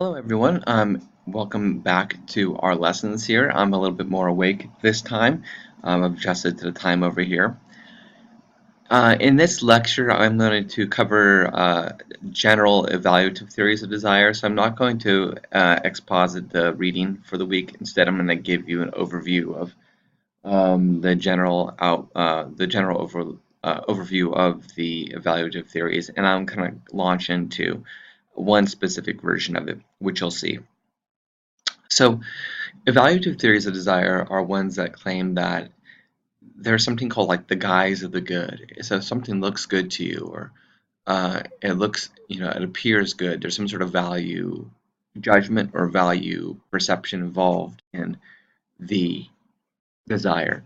Hello everyone, welcome back to our lessons here. I'm a little bit more awake this time. I've adjusted to the time over here. In this lecture, I'm going to cover general evaluative theories of desire, so I'm not going to exposit the reading for the week. Instead, I'm going to give you an overview of the general overview of the evaluative theories, and I'm going to launch into one specific version of it, which you'll see. So, evaluative theories of desire are ones that claim that there's something called like the guise of the good. So if something looks good to you, or it appears good, there's some sort of value judgment or value perception involved in the desire.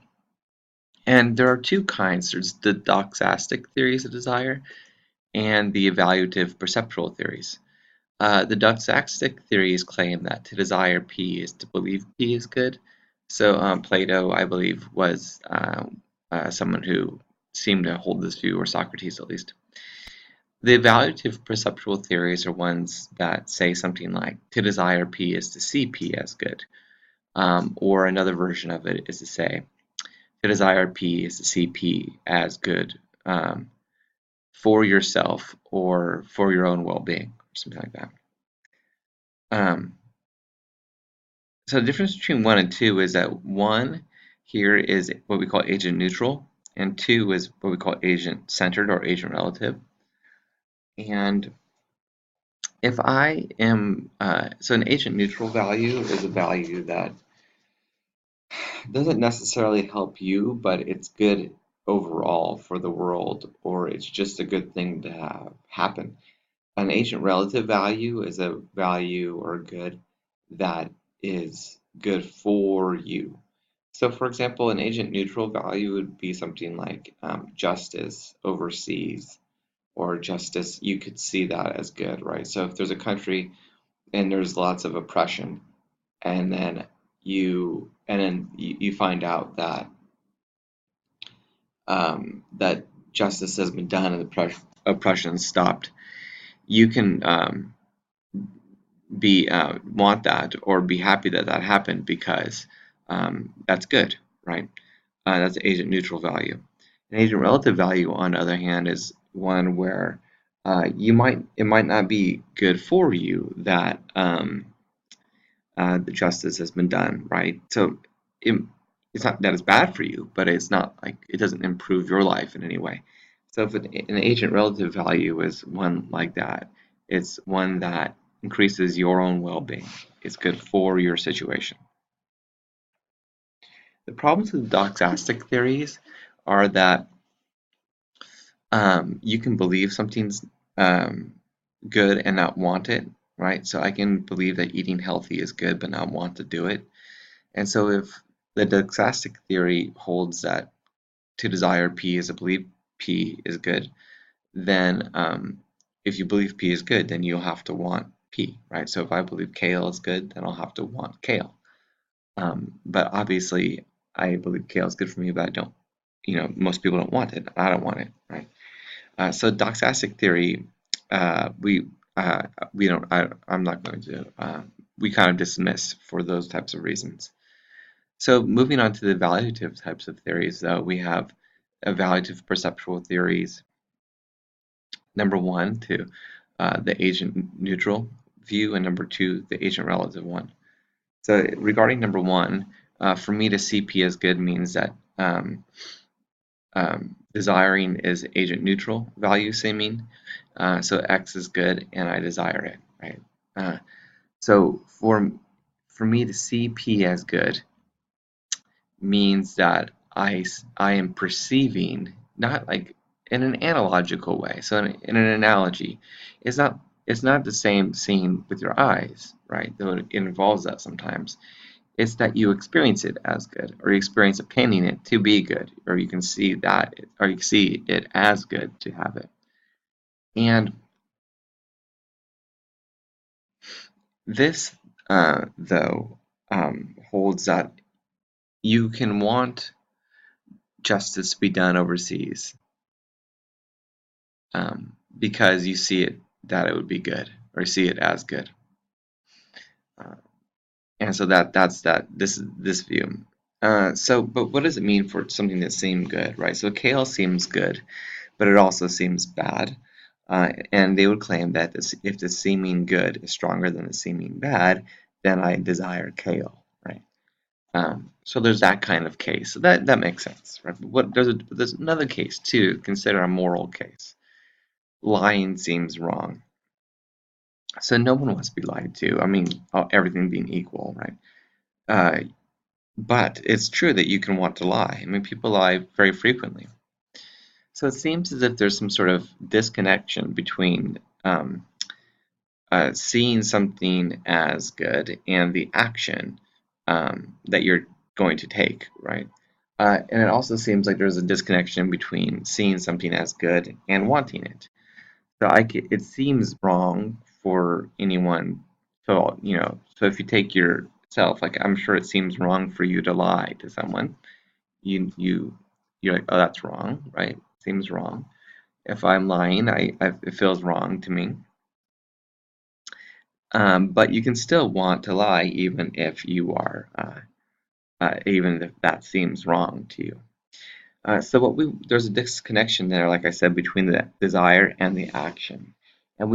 And there are two kinds. There's the doxastic theories of desire and the evaluative perceptual theories. The doxastic theories claim that to desire P is to believe P is good. So Plato, I believe, was someone who seemed to hold this view, or Socrates at least. The evaluative perceptual theories are ones that say something like to desire P is to see P as good. Or another version of it is to say to desire P is to see P as good for yourself or for your own well-being, or something like that. So the difference between 1 and 2 is that 1 here is what we call agent neutral, and 2 is what we call agent centered or agent relative. And if I am, so an agent neutral value is a value that doesn't necessarily help you, but it's good overall for the world, or it's just a good thing to have happen. An agent relative value is a value or good that is good for you. So, for example, an agent neutral value would be something like justice overseas, or justice, you could see that as good, right? So if there's a country and there's lots of oppression, and then you find out that that justice has been done and the oppression stopped, you can be want that or be happy that that happened because that's good, right? That's agent neutral value. An agent relative value, on the other hand, is one where it might not be good for you that the justice has been done, right? So it, it's not that it's bad for you, but it's not like it doesn't improve your life in any way. So if an agent relative value is one like that, it's one that increases your own well-being. It's good for your situation. The problems with doxastic theories are that you can believe something's good and not want it, right? So I can believe that eating healthy is good but not want to do it. And so if the doxastic theory holds that to desire P is to believe P is good, then if you believe P is good, then you'll have to want P, right? So if I believe kale is good, then I'll have to want kale. But obviously, I believe kale is good for me, but I don't, most people don't want it. I don't want it, right? So doxastic theory, we don't. I'm not going to. We kind of dismiss for those types of reasons. So moving on to the evaluative types of theories, though, we have evaluative perceptual theories. Number one, to the agent neutral view, and number two, the agent relative one. So regarding number one, for me to see P as good means that desiring is agent neutral value seeming. So X is good and I desire it, right? So for me to see P as good means that I am perceiving, not like in an analogical way. So in an analogy, it's not the same seeing with your eyes, right? Though it involves that sometimes. It's that you experience it as good, or you experience obtaining it to be good, or you can see that, or you see it as good to have it. And this, though, holds that you can want justice to be done overseas because you see it that it would be good, or see it as good. Uh, and so this view. But what does it mean for something to seem good, right? So kale seems good, but it also seems bad. And they would claim that if the seeming good is stronger than the seeming bad, then I desire kale, right? So there's that kind of case. So that makes sense, right? But there's another case too. Consider a moral case. Lying seems wrong. So no one wants to be lied to. I mean, everything being equal, right? Uh, but it's true that you can want to lie. I mean, people lie very frequently. So it seems as if there's some sort of disconnection between seeing something as good and the action that you're going to take, right? And it also seems like there's a disconnection between seeing something as good and wanting it. So it seems wrong for anyone to, so if you take yourself, like I'm sure it seems wrong for you to lie to someone. You you're like, oh, that's wrong, right? Seems wrong. If I'm lying, it feels wrong to me. But you can still want to lie even if that seems wrong to you. So there's a disconnection there, like I said, between the desire and the action, and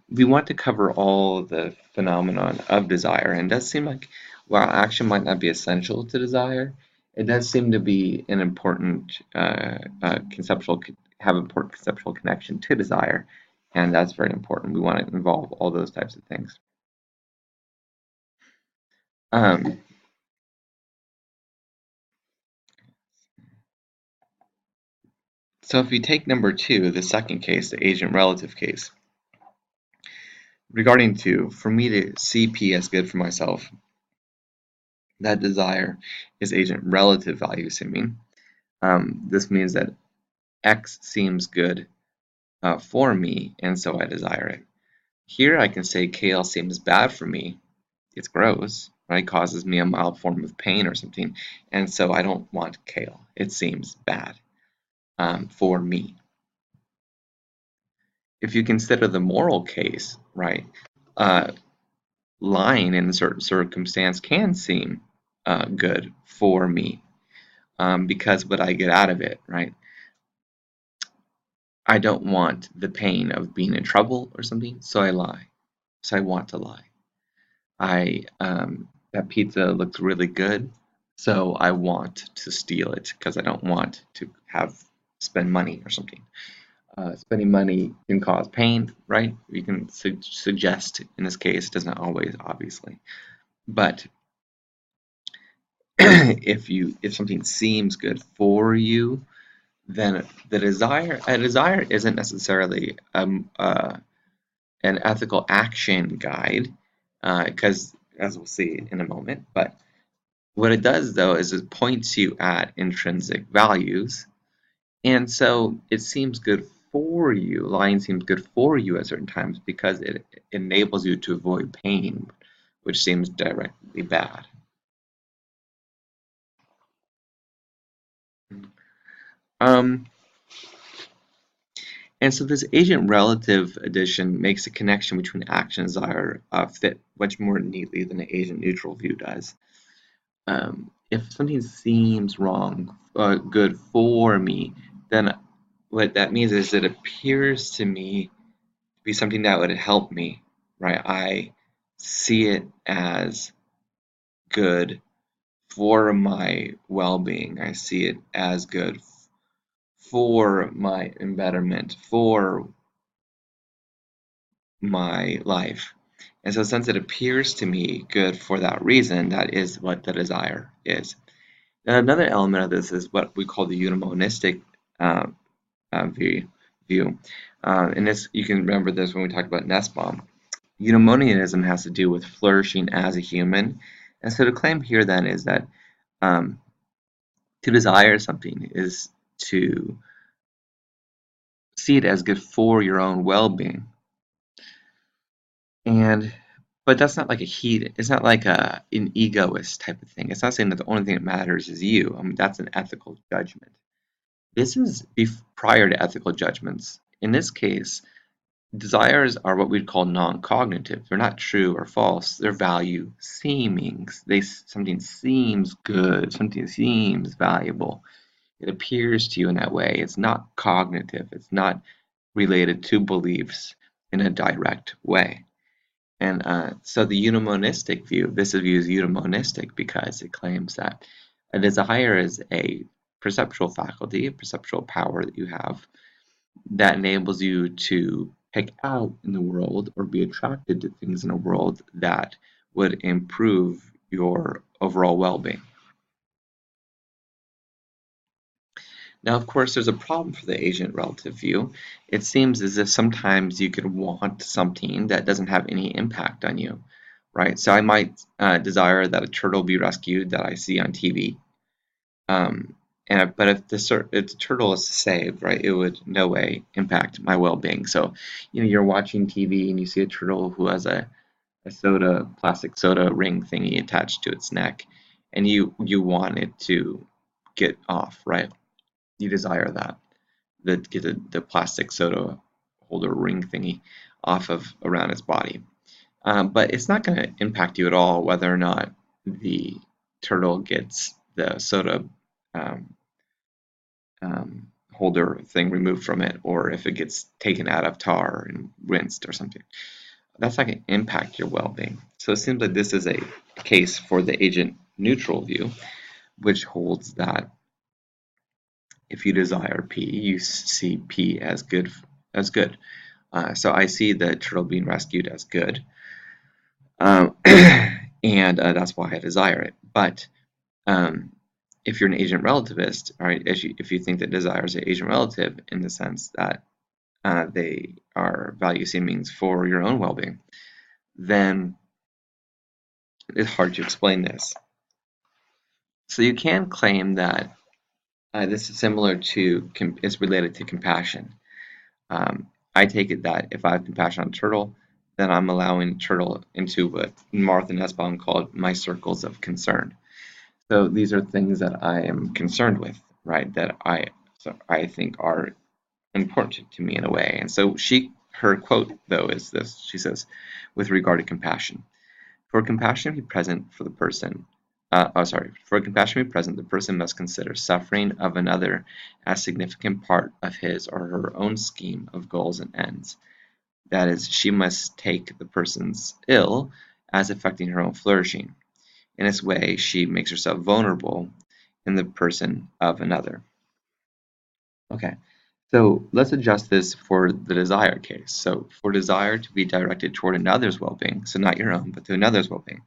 we want to cover all the phenomenon of desire. And it does seem like while action might not be essential to desire, it does seem to be an important important conceptual connection to desire, and that's very important. We want to involve all those types of things. Um, so if we take number two, the second case, the agent relative case, regarding two, for me to see P as good for myself, that desire is agent relative value assuming. This means that X seems good for me, and so I desire it. Here I can say kale seems bad for me. It's gross, right? Causes me a mild form of pain or something, and so I don't want kale. It seems bad for me. If you consider the moral case, right? Uh, Lying in a certain circumstance can seem good for me because what I get out of it, right? I don't want the pain of being in trouble or something, so I lie. So I want to lie. I That pizza looks really good, so I want to steal it because I don't want to have spend money or something. Spending money can cause pain, right? We can suggest in this case, it does not always, obviously, but if something seems good for you, then a desire isn't necessarily an ethical action guide, because as we'll see in a moment. But what it does though is it points you at intrinsic values, and so it seems good for you. Lying seems good for you at certain times because it enables you to avoid pain, which seems directly bad. Um, And so this agent relative addition makes a connection between action and desire fit much more neatly than the agent neutral view does. If something seems wrong, good for me, then what that means is it appears to me to be something that would help me, right? I see it as good for my well-being. I see it as good for my embetterment, for my life. And so, since it appears to me good for that reason, that is what the desire is. Now, another element of this is what we call the eudaimonistic uh, view. And this, you can remember this when we talked about Nussbaum. Eudaimonism has to do with flourishing as a human. And so, the claim here then is that um, to desire something is to see it as good for your own well being. And but that's not like a heat. It's not like an egoist type of thing. It's not saying that the only thing that matters is you. I mean, that's an ethical judgment. This is prior to ethical judgments. In this case, Desires are what we'd call non-cognitive. They're not true or false. They're value seemings. Something seems good, something seems valuable. It appears to you in that way. It's not cognitive. It's not related to beliefs in a direct way. And so the eudaimonistic view, this view is eudaimonistic because it claims that a desire is a perceptual faculty, a perceptual power that you have that enables you to pick out in the world or be attracted to things in the world that would improve your overall well-being. Now, of course, there's a problem for the agent relative view. It seems as if sometimes you could want something that doesn't have any impact on you, right? So I might desire that a turtle be rescued that I see on TV. Um, but if the turtle is saved, right, it would no way impact my well-being. So, you're watching TV and you see a turtle who has a plastic soda ring thingy attached to its neck, and you want it to get off, right? You desire that, get the plastic soda holder ring thingy off of around its body. But it's not going to impact you at all whether or not the turtle gets the soda um, holder thing removed from it, or if it gets taken out of tar and rinsed or something. That's not going to impact your well-being. So it seems like this is a case for the agent neutral view, which holds that if you desire P, you see P as good. So I see the turtle being rescued as good, and that's why I desire it. But um, if you're an agent relativist, right, if you think that desires are agent relative in the sense that they are value seemings for your own well-being, then it's hard to explain this. So you can claim that this is similar to, it's related to compassion. I take it that if I have compassion on a turtle, then I'm allowing a turtle into what Martha Nussbaum called my circles of concern. So these are things that I am concerned with, right? That I think are important to me in a way. And so her quote though is this. She says, with regard to compassion, for compassion to be present for the person, for compassion to be present, the person must consider suffering of another as significant part of his or her own scheme of goals and ends. That is, she must take the person's ill as affecting her own flourishing. In this way, she makes herself vulnerable in the person of another. Okay, so let's adjust this for the desire case. So for desire to be directed toward another's well-being, so not your own, but to another's well-being,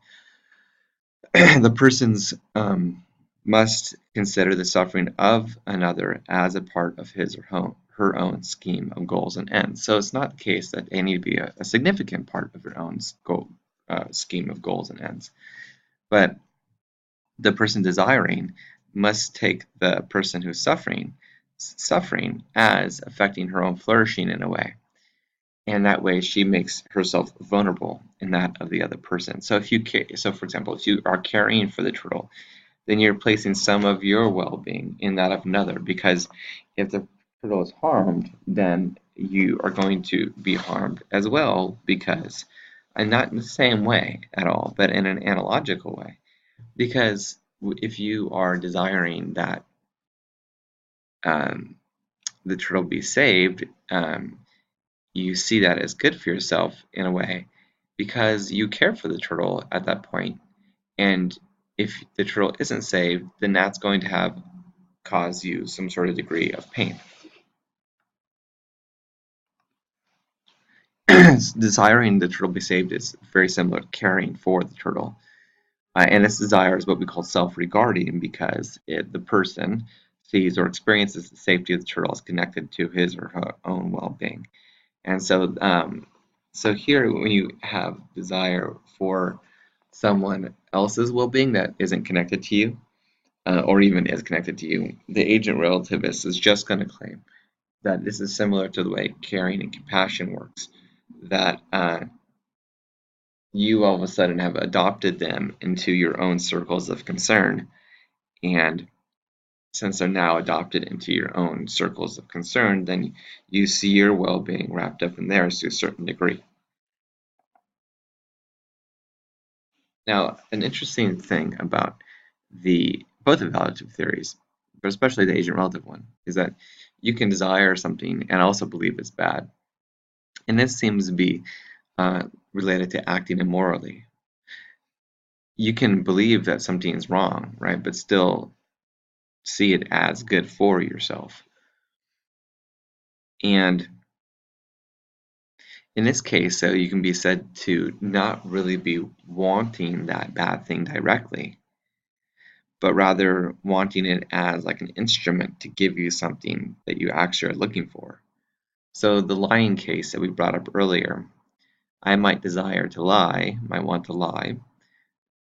the persons must consider the suffering of another as a part of his or her own scheme of goals and ends. So it's not the case that they need to be a significant part of your own scheme of goals and ends, but the person desiring must take the person who's suffering as affecting her own flourishing in a way. And that way she makes herself vulnerable in that of the other person. So for example, if you are caring for the turtle, then you're placing some of your well-being in that of another, because if the turtle is harmed, then you are going to be harmed as well, because, and not in the same way at all, but in an analogical way. Because if you are desiring that um, the turtle be saved, you see that as good for yourself in a way, because you care for the turtle at that point. And if the turtle isn't saved, then that's going to have cause you some sort of degree of pain. Desiring the turtle be saved is very similar to caring for the turtle. And this desire is what we call self-regarding, because the person sees or experiences the safety of the turtle as connected to his or her own well-being. And so here, when you have desire for someone else's well-being that isn't connected to you, or even is connected to you, the agent relativist is just going to claim that this is similar to the way caring and compassion works, that you all of a sudden have adopted them into your own circles of concern, and since they're now adopted into your own circles of concern, then you see your well-being wrapped up in theirs to a certain degree. Now, an interesting thing about both evaluative theories, but especially the agent relative one, is that you can desire something and also believe it's bad. And this seems to be related to acting immorally. You can believe that something is wrong, right, but still see it as good for yourself. And in this case, so you can be said to not really be wanting that bad thing directly, but rather wanting it as like an instrument to give you something that you actually are looking for. So the lying case that we brought up earlier, I might desire to lie, might want to lie,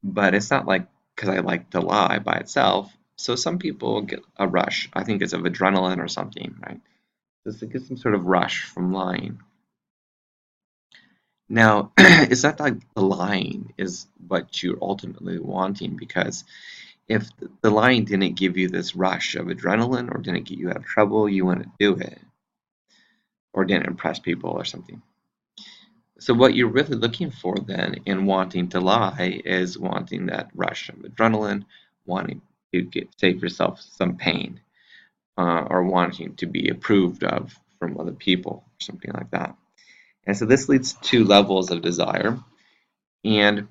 but it's not like because I like to lie by itself. So some people get a rush. I think it's of adrenaline or something, right? Just to get some sort of rush from lying. Now, it's not like the lying is what you're ultimately wanting, because if the lying didn't give you this rush of adrenaline or didn't get you out of trouble, you wouldn't do it, or didn't impress people or something. So what you're really looking for then in wanting to lie is wanting that rush of adrenaline, wanting to save yourself some pain, or wanting to be approved of from other people, or something like that. And so this leads to levels of desire. And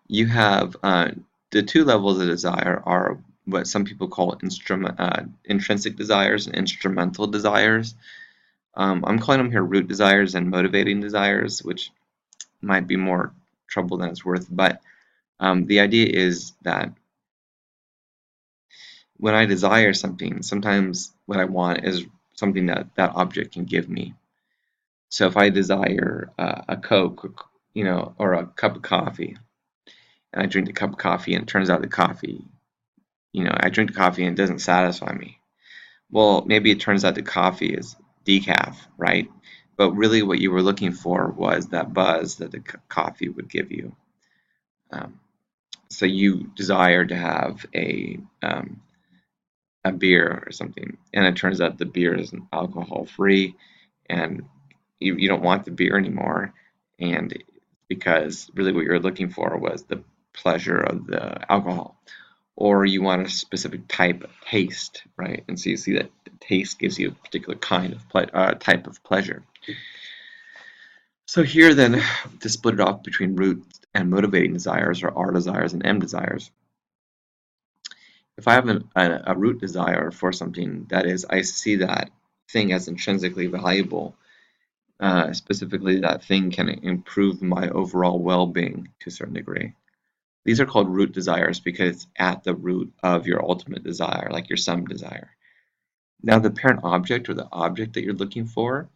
you have the two levels of desire are what some people call intrinsic desires and instrumental desires. I'm calling them here root desires and motivating desires, which might be more trouble than it's worth. But the idea is that when I desire something, sometimes what I want is something that that object can give me. So if I desire a Coke, or a cup of coffee, and I drink the cup of coffee, and it turns out the coffee, I drink the coffee and it doesn't satisfy me. Well, maybe it turns out the coffee is decaf, right? But really, what you were looking for was that buzz that the coffee would give you. Um, so you desire to have a beer or something, and it turns out the beer is alcohol free, and you don't want the beer anymore, and because really what you're looking for was the pleasure of the alcohol, or you want a specific type of taste, right? And so you see that taste gives you a particular kind of type of pleasure. So here then, to split it off between root and motivating desires, or R desires and M desires, if I have a root desire for something, that is, I see that thing as intrinsically valuable, specifically that thing can improve my overall well-being to a certain degree. These are called root desires because it's at the root of your ultimate desire, like your sum desire. Now, the parent object or the object that you're looking for,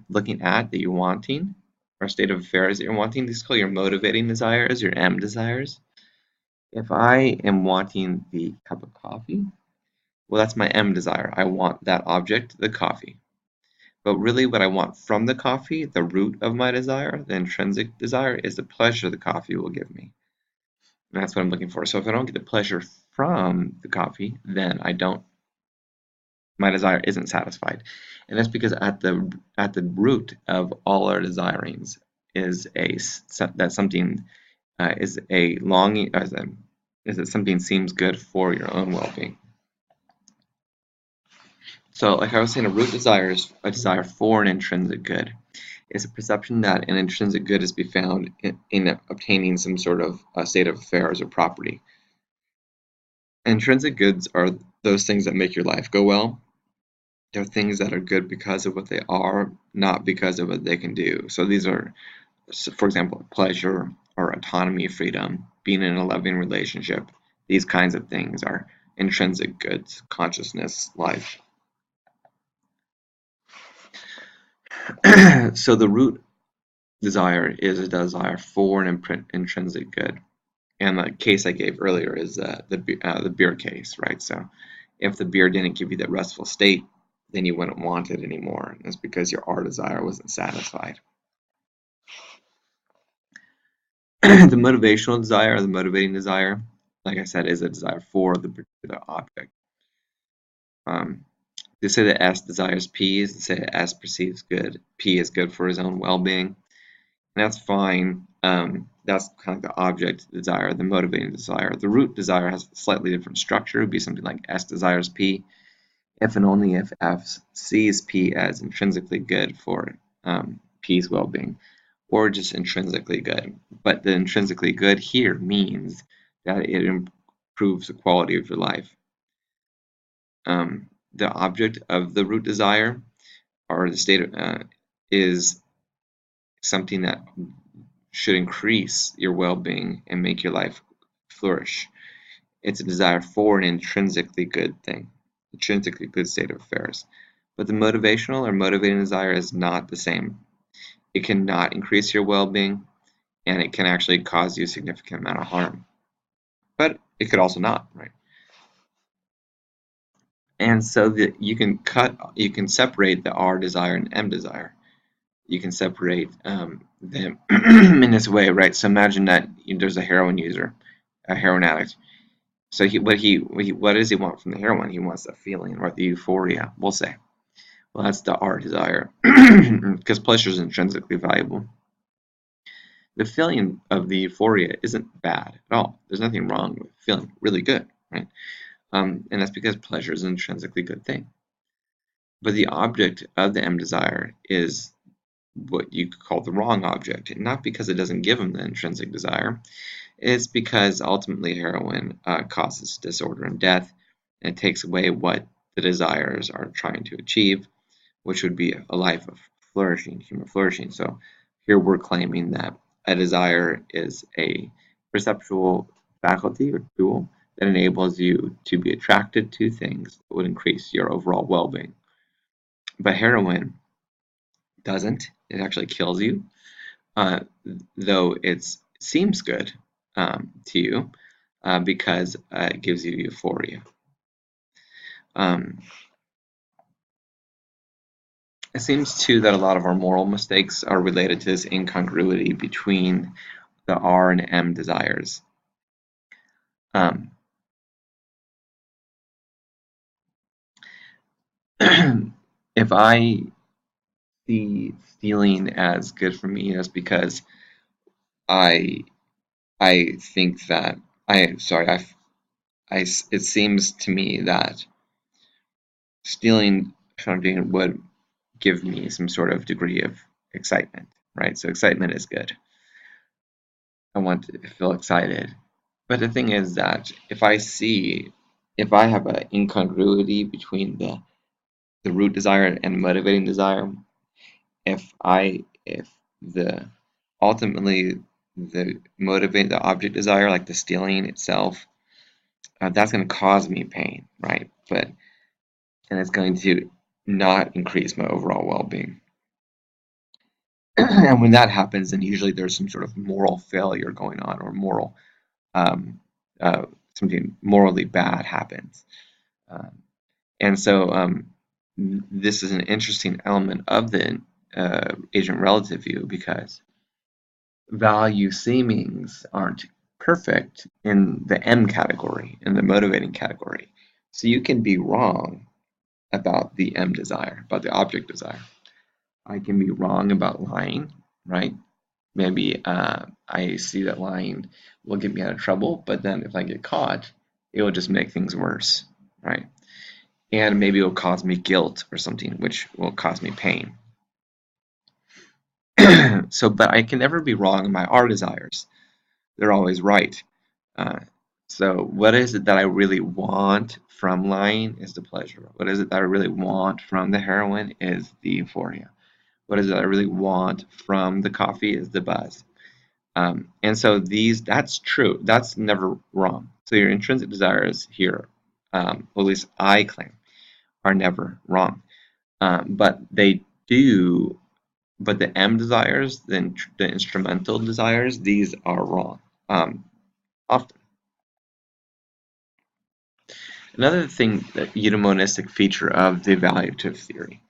looking at that you're wanting, or state of affairs that you're wanting, these call your motivating desires, your M desires. If I am wanting the cup of coffee, well, that's my M desire. I want that object, the coffee. But really, what I want from the coffee, the root of my desire, the intrinsic desire, is the pleasure the coffee will give me. And that's what I'm looking for. So if I don't get the pleasure from the coffee, then my desire isn't satisfied. And that's because at the root of all our desirings is that something is a longing, is that something seems good for your own well-being. So, like I was saying, a root desire is a desire for an intrinsic good. It's a perception that an intrinsic good is to be found in obtaining some sort of state of affairs or property. Intrinsic goods are those things that make your life go well. They're things that are good because of what they are, not because of what they can do. So these are, for example, pleasure or autonomy, freedom, being in a loving relationship. These kinds of things are intrinsic goods, consciousness, life. So the root desire is a desire for an intrinsic good. And the case I gave earlier is the beer case, right? So if the beer didn't give you that restful state, then you wouldn't want it anymore. It's because your R desire wasn't satisfied. The motivational desire or the motivating desire, like I said, is a desire for the particular object. They say that S desires P, they say that S perceives good. P is good for his own well-being, and that's fine. That's kind of the object desire, the motivating desire. The root desire has a slightly different structure. It would be something like S desires P, if and only if F sees P as intrinsically good for P's well-being, or just intrinsically good. But the intrinsically good here means that it improves the quality of your life. The object of the root desire or the state is something that should increase your well-being and make your life flourish. It's a desire for an intrinsically good thing, intrinsically good state of affairs. But the motivational or motivating desire is not the same. It cannot increase your well-being, and it can actually cause you a significant amount of harm. But it could also not, right? And so that you can separate the R desire and M desire. You can separate them in this way, right? So imagine that there's a heroin user, a heroin addict. So what does he want from the heroin? He wants the feeling or the euphoria, we'll say. Well, that's the R desire, because pleasure is intrinsically valuable. The feeling of the euphoria isn't bad at all. There's nothing wrong with feeling really good, right? And that's because pleasure is an intrinsically good thing. But the object of the M desire is what you could call the wrong object, not because it doesn't give him the intrinsic desire. It's because ultimately heroin causes disorder and death, and it takes away what the desires are trying to achieve, which would be a life of flourishing, human flourishing. So here we're claiming that a desire is a perceptual faculty or tool that enables you to be attracted to things that would increase your overall well-being. But heroin doesn't. It actually kills you, uh, though it seems good to you because it gives you euphoria. It seems too that a lot of our moral mistakes are related to this incongruity between the R and M desires. Um, if I see stealing as good for me, that's because I I think that it seems to me that stealing something would give me some sort of degree of excitement, right? So excitement is good. I want to feel excited. But the thing is that if I have an incongruity between the root desire and the motivating desire, if the ultimately the object desire, like the stealing itself, that's going to cause me pain, right? And it's going to not increase my overall well-being. And when that happens, then usually there's some sort of moral failure going on, or um, uh, something morally bad happens. Um, and so this is an interesting element of the agent relative view because value seemings aren't perfect in the M category, in the motivating category. So you can be wrong about the M desire, about the object desire. I can be wrong about lying, right? Maybe I see that lying will get me out of trouble, but then if I get caught, it will just make things worse, right? And maybe it will cause me guilt or something, which will cause me pain. But I can never be wrong in my R desires. They're always right. Uh, so what is it that I really want from lying is the pleasure. What is it that I really want from the heroin is the euphoria. What is it I really want from the coffee is the buzz. And so that's true. That's never wrong. So your intrinsic desires here, at least I claim, are never wrong. But they do, but the M desires, the instrumental desires, these are wrong often. Another thing, that eudaimonistic feature of the evaluative theory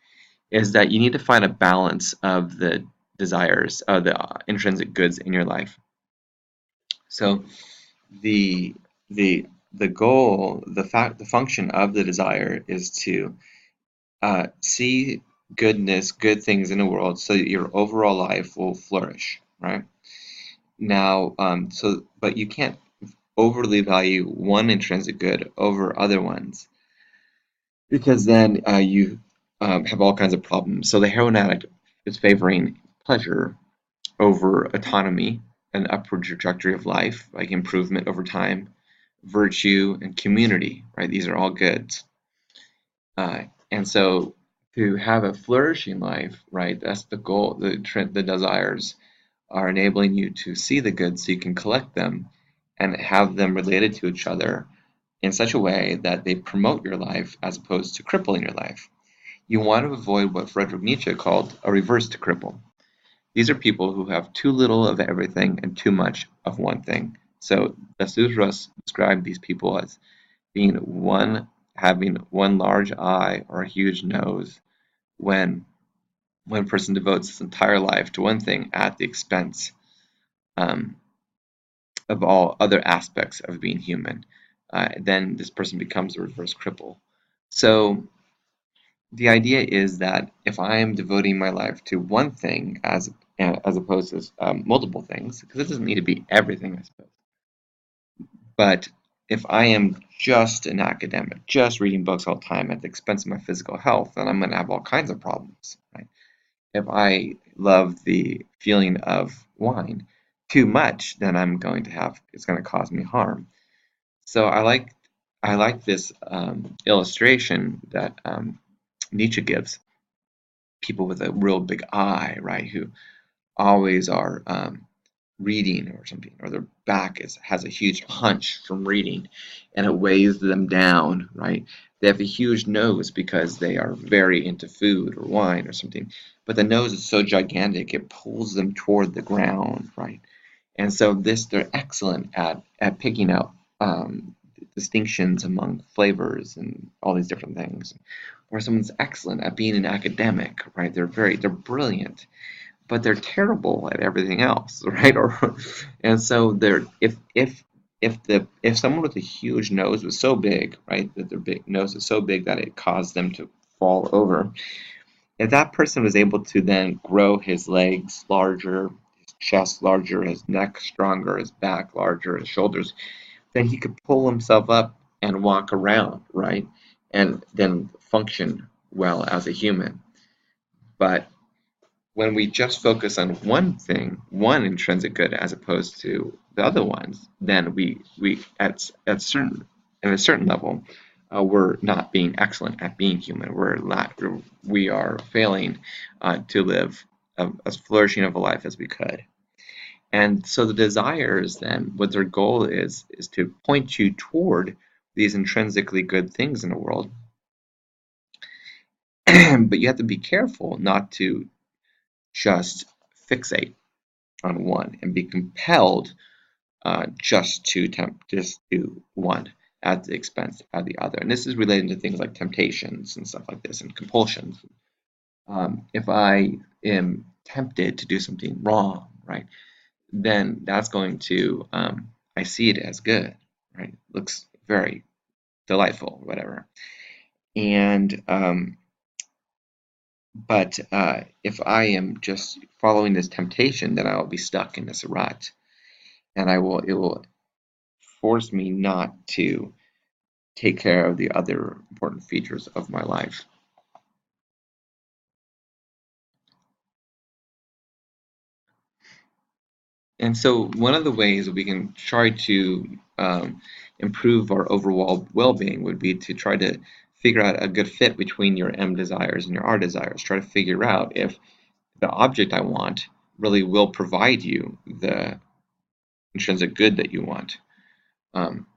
is that you need to find a balance of the desires, of the intrinsic goods in your life. So the the the goal, the function of the desire is to see goodness, good things in the world, so that your overall life will flourish, right? Now, but you can't overly value one intrinsic good over other ones because then you have all kinds of problems. So the heroin addict is favoring pleasure over autonomy, an upward trajectory of life, like improvement over time, virtue, and community, right? These are all goods. And so to have a flourishing life, right, that's the goal. The desires are enabling you to see the goods so you can collect them and have them related to each other in such a way that they promote your life as opposed to crippling your life. You want to avoid what Friedrich Nietzsche called a reverse to cripple. These are people who have too little of everything and too much of one thing. So the sutras describe these people as being having one large eye or a huge nose when one person devotes his entire life to one thing at the expense um, of all other aspects of being human. Then this person becomes a reverse cripple. So the idea is that if I am devoting my life to one thing as opposed to multiple things, because it doesn't need to be everything, I suppose. But if I am just an academic, just reading books all the time at the expense of my physical health, then I'm going to have all kinds of problems, right? If I love the feeling of wine too much, then it's going to cause me harm. So I like this illustration that Nietzsche gives people with a real big eye, right, who always are reading or something, or their back has a huge hunch from reading, and it weighs them down, right? They have a huge nose because they are very into food or wine or something, but the nose is so gigantic it pulls them toward the ground, right? And so they're excellent at picking out distinctions among flavors and all these different things. Or someone's excellent at being an academic, right? They're brilliant, but they're terrible at everything else, right? Or and so they're if someone with a huge nose was so big, right, that their big nose is so big that it caused them to fall over, if that person was able to then grow his legs larger, his chest larger, his neck stronger, his back larger, his shoulders, then he could pull himself up and walk around, right? And then function well as a human. But when we just focus on one thing, one intrinsic good, as opposed to the other ones, then we at a certain level, we're not being excellent at being human. We are failing to live as flourishing of a life as we could. And so the desires then, what their goal is to point you toward these intrinsically good things in the world. But you have to be careful not to just fixate on one and be compelled just to one at the expense of the other. And this is related to things like temptations and stuff like this and compulsions. If I am tempted to do something wrong, right, then that's going to I see it as good, right? Looks very delightful, whatever. And but if I am just following this temptation, then I will be stuck in this rut, and it will force me not to take care of the other important features of my life. And so, one of the ways that we can try to improve our overall well-being would be to try to figure out a good fit between your M desires and your R desires. Try to figure out if the object I want really will provide you the intrinsic good that you want. Um,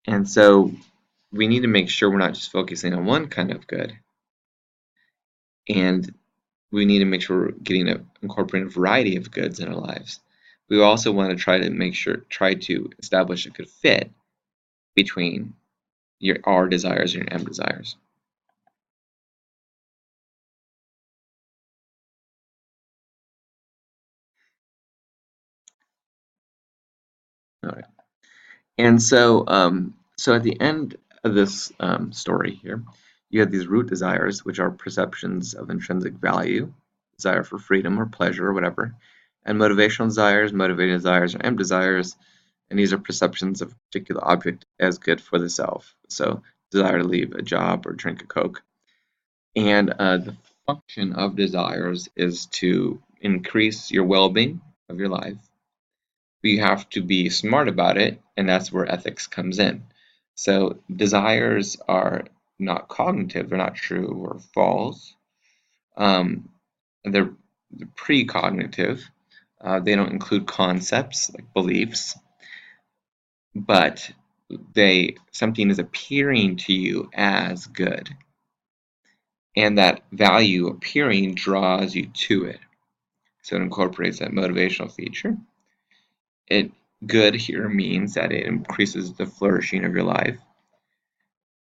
and so, we need to make sure we're not just focusing on one kind of good, and we need to make sure we're incorporating a variety of goods in our lives. We also want to try to establish a good fit between your R desires and your M desires. All right. And so at the end of this story here, you have these root desires, which are perceptions of intrinsic value, desire for freedom or pleasure or whatever, and motivational desires, motivated desires, or M desires, and these are perceptions of a particular object as good for the self. So desire to leave a job or drink a Coke. And the function of desires is to increase your well-being of your life. But you have to be smart about it, and that's where ethics comes in. So desires are not cognitive, they're not true or false. Um, they're precognitive. They don't include concepts like beliefs, but something is appearing to you as good, and that value appearing draws you to it. So it incorporates that motivational feature. It good here means that it increases the flourishing of your life.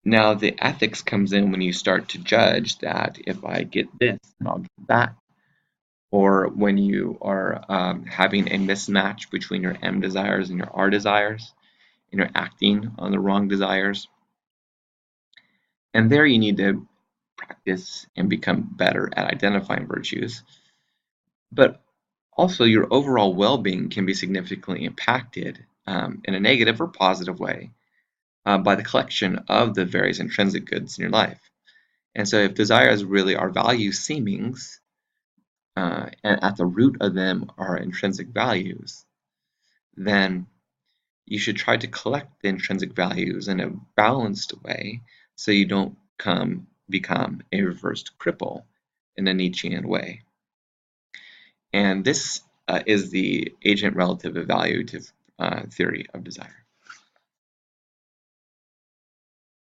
Now the ethics comes in when you start to judge that if I get this, then I'll get that. Or when you are having a mismatch between your M desires and your R desires, and you're acting on the wrong desires. And there you need to practice and become better at identifying virtues. But also, your overall well-being can be significantly impacted in a negative or positive way by the collection of the various intrinsic goods in your life. And so, if desires really are value seemings, and at the root of them are intrinsic values, then you should try to collect the intrinsic values in a balanced way so you don't become a reversed cripple in a Nietzschean way. And this is the agent relative evaluative theory of desire.